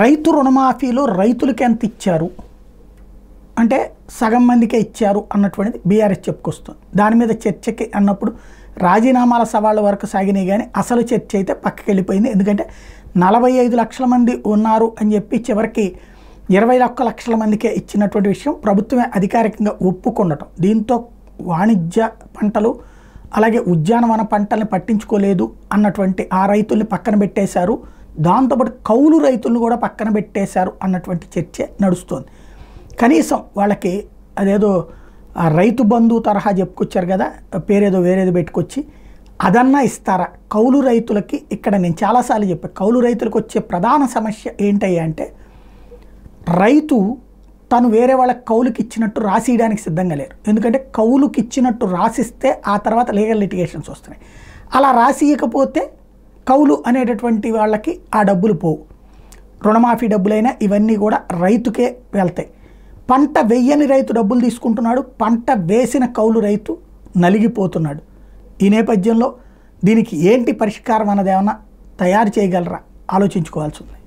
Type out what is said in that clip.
రైతు రుణమాఫీలో రైతులకి ఎంత ఇచ్చారు అంటే సగం మందికే ఇచ్చారు అన్నటువంటిది బీఆర్ఎస్ చెప్పుకొస్తుంది. దాని మీద చర్చకి అన్నప్పుడు రాజీనామాల సవాళ్ళ వరకు సాగినాయి, కానీ అసలు చర్చ అయితే పక్కకి వెళ్ళిపోయింది. ఎందుకంటే 45 లక్షల మంది ఉన్నారు అని చెప్పి చివరికి 21 లక్షల మందికే ఇచ్చినటువంటి విషయం ప్రభుత్వమే అధికారికంగా ఒప్పుకొనటం. దీంతో వాణిజ్య పంటలు అలాగే ఉద్యానవన పంటల్ని పట్టించుకోలేదు అన్నటువంటి ఆ రైతుల్ని పక్కన పెట్టేశారు. దాంతోపాటు కౌలు రైతులను కూడా పక్కన పెట్టేశారు అన్నటువంటి చర్చ నడుస్తోంది. కనీసం వాళ్ళకి అదేదో రైతు బంధు తరహా చెప్పుకొచ్చారు కదా, పేరేదో వేరేదో పెట్టుకొచ్చి అదన్నా ఇస్తారా కౌలు రైతులకి? ఇక్కడ నేను చాలాసార్లు చెప్పాను, కౌలు రైతులకు వచ్చే ప్రధాన సమస్య ఏంటయ్యా అంటే రైతు తను వేరే వాళ్ళకి కౌలుకి ఇచ్చినట్టు రాసియడానికి సిద్ధంగా లేరు. ఎందుకంటే కౌలుకి ఇచ్చినట్టు రాసిస్తే ఆ తర్వాత లీగల్ లిటిగేషన్స్ వస్తున్నాయి. అలా రాసియకపోతే కౌలు అనేటటువంటి వాళ్ళకి ఆ డబ్బులు పోవు. రుణమాఫీ డబ్బులైనా ఇవన్నీ కూడా రైతుకే వెళ్తాయి. పంట వెయ్యని రైతు డబ్బులు తీసుకుంటున్నాడు, పంట వేసిన కౌలు రైతు నలిగిపోతున్నాడు. ఈ నేపథ్యంలో దీనికి ఏంటి పరిష్కారం అన్నది ఏమన్నా తయారు చేయగలరా ఆలోచించుకోవాల్సి ఉంది.